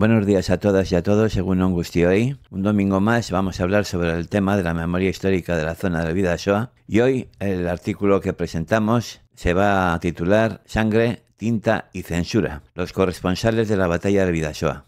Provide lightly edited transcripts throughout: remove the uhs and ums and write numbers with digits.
Buenos días a todas y a todos, según un gustioí. Un domingo más vamos a hablar sobre el tema de la memoria histórica de la zona del Bidasoa y hoy el artículo que presentamos se va a titular Sangre, tinta y censura, los corresponsales de la batalla del Bidasoa.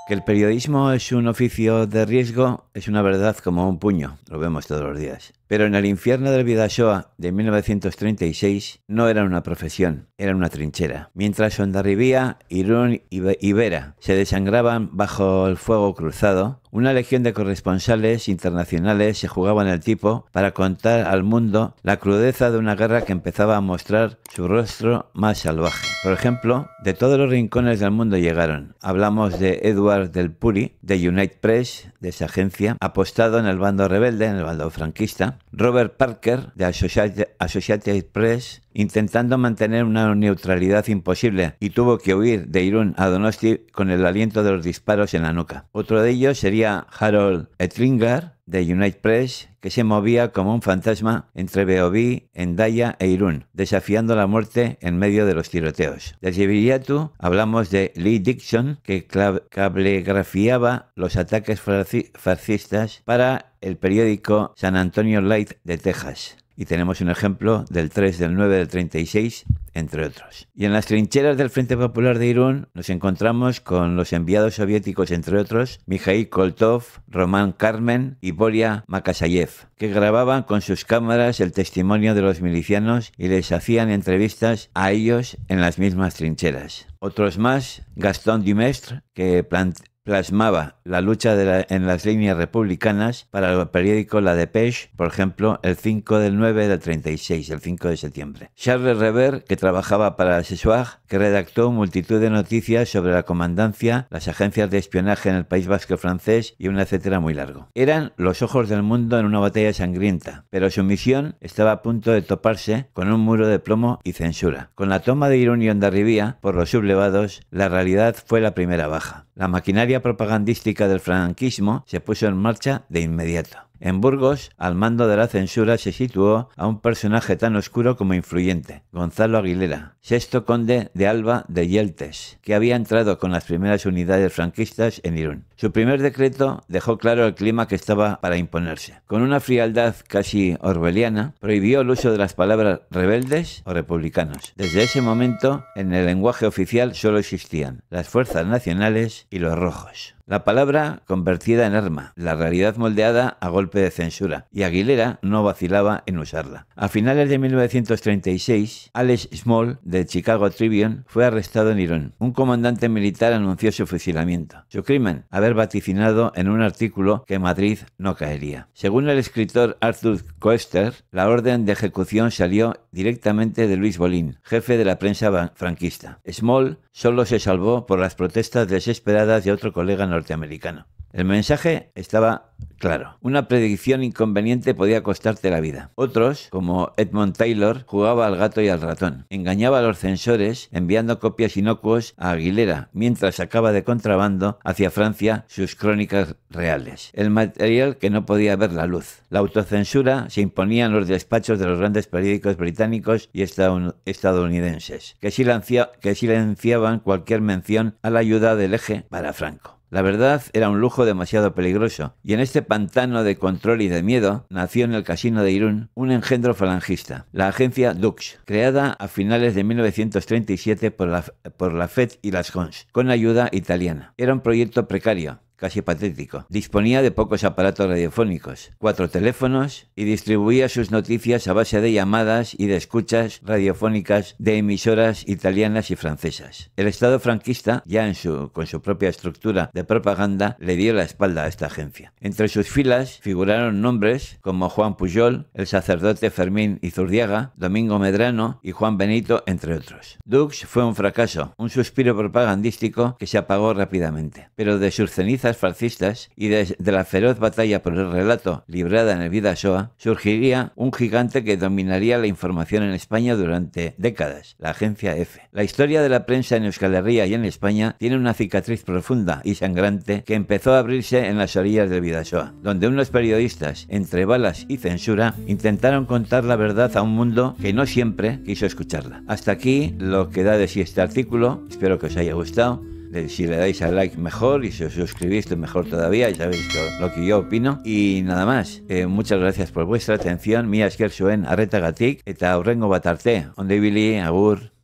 Que el periodismo es un oficio de riesgo es una verdad como un puño, lo vemos todos los días. Pero en el infierno del Bidasoa de 1936 no era una profesión, era una trinchera. Mientras Hondarribía, Irún y Vera se desangraban bajo el fuego cruzado, una legión de corresponsales internacionales se jugaban el tipo para contar al mundo la crudeza de una guerra que empezaba a mostrar su rostro más salvaje. Por ejemplo, de todos los rincones del mundo llegaron. Hablamos de Edward del Puri, de United Press, de esa agencia, apostado en el bando rebelde, en el bando franquista. Robert Parker, de Associated Press, intentando mantener una neutralidad imposible y tuvo que huir de Irún a Donosti con el aliento de los disparos en la nuca. Otro de ellos sería Harold Ettlinger, de United Press, que se movía como un fantasma entre Beoví, Hendaya e Irún, desafiando la muerte en medio de los tiroteos. Desde Viriatu hablamos de Lee Dixon, que cablegrafiaba los ataques fascistas para el periódico San Antonio Light de Texas. Y tenemos un ejemplo del 3 del 9 del 36, entre otros. Y en las trincheras del Frente Popular de Irún nos encontramos con los enviados soviéticos, entre otros, Mikhail Koltov, Román Carmen y Boria Makasayev, que grababan con sus cámaras el testimonio de los milicianos y les hacían entrevistas a ellos en las mismas trincheras. Otros más, Gaston Dumestre, que plasmaba la lucha en las líneas republicanas para el periódico La Dépêche, por ejemplo, el 5 del 9 del 36, el 5 de septiembre. Charles Rever, que trabajaba para el Soir, que redactó multitud de noticias sobre la comandancia, las agencias de espionaje en el País Vasco francés y un etcétera muy largo. Eran los ojos del mundo en una batalla sangrienta, pero su misión estaba a punto de toparse con un muro de plomo y censura. Con la toma de Irún y Hondarribía por los sublevados, la realidad fue la primera baja. La maquinaria propagandística del franquismo se puso en marcha de inmediato. En Burgos, al mando de la censura, se situó a un personaje tan oscuro como influyente, Gonzalo Aguilera, sexto conde de Alba de Yeltes, que había entrado con las primeras unidades franquistas en Irún. Su primer decreto dejó claro el clima que estaba para imponerse. Con una frialdad casi orwelliana, prohibió el uso de las palabras rebeldes o republicanos. Desde ese momento, en el lenguaje oficial solo existían las fuerzas nacionales y los rojos. La palabra convertida en arma, la realidad moldeada a golpe de censura, y Aguilera no vacilaba en usarla. A finales de 1936, Alex Small, del Chicago Tribune, fue arrestado en Irún. Un comandante militar anunció su fusilamiento. Su crimen, haber vaticinado en un artículo que Madrid no caería. Según el escritor Arthur Koester, la orden de ejecución salió directamente de Luis Bolín, jefe de la prensa franquista. Small solo se salvó por las protestas desesperadas de otro colega norteamericano. El mensaje estaba claro. Una predicción inconveniente podía costarte la vida. Otros, como Edmund Taylor, jugaba al gato y al ratón. Engañaba a los censores enviando copias inocuos a Aguilera, mientras sacaba de contrabando hacia Francia sus crónicas reales. El material que no podía ver la luz. La autocensura se imponía en los despachos de los grandes periódicos británicos y estadounidenses, que silenciaban cualquier mención a la ayuda del Eje para Franco. La verdad era un lujo demasiado peligroso, y en este pantano de control y de miedo nació en el casino de Irún un engendro falangista, la agencia Dux, creada a finales de 1937 por la FED y las Hons, con ayuda italiana. Era un proyecto precario, casi patético. Disponía de pocos aparatos radiofónicos, 4 teléfonos y distribuía sus noticias a base de llamadas y de escuchas radiofónicas de emisoras italianas y francesas. El Estado franquista, ya con su propia estructura de propaganda, le dio la espalda a esta agencia. Entre sus filas figuraron nombres como Juan Pujol, el sacerdote Fermín Izurdiaga, Domingo Medrano y Juan Benito, entre otros. Dux fue un fracaso, un suspiro propagandístico que se apagó rápidamente, pero de sus cenizas amenazas fascistas y de la feroz batalla por el relato librada en el Bidasoa, surgiría un gigante que dominaría la información en España durante décadas, la agencia EFE. La historia de la prensa en Euskal Herria y en España tiene una cicatriz profunda y sangrante que empezó a abrirse en las orillas del Bidasoa, donde unos periodistas, entre balas y censura, intentaron contar la verdad a un mundo que no siempre quiso escucharla. Hasta aquí lo que da de sí este artículo, espero que os haya gustado. Si le dais a like mejor y si os suscribís mejor todavía, ya sabéis lo que yo opino. Y nada más, muchas gracias por vuestra atención. Mi esker zuen arretagatik eta hurrengo bat arte. Ondo ibili, agur.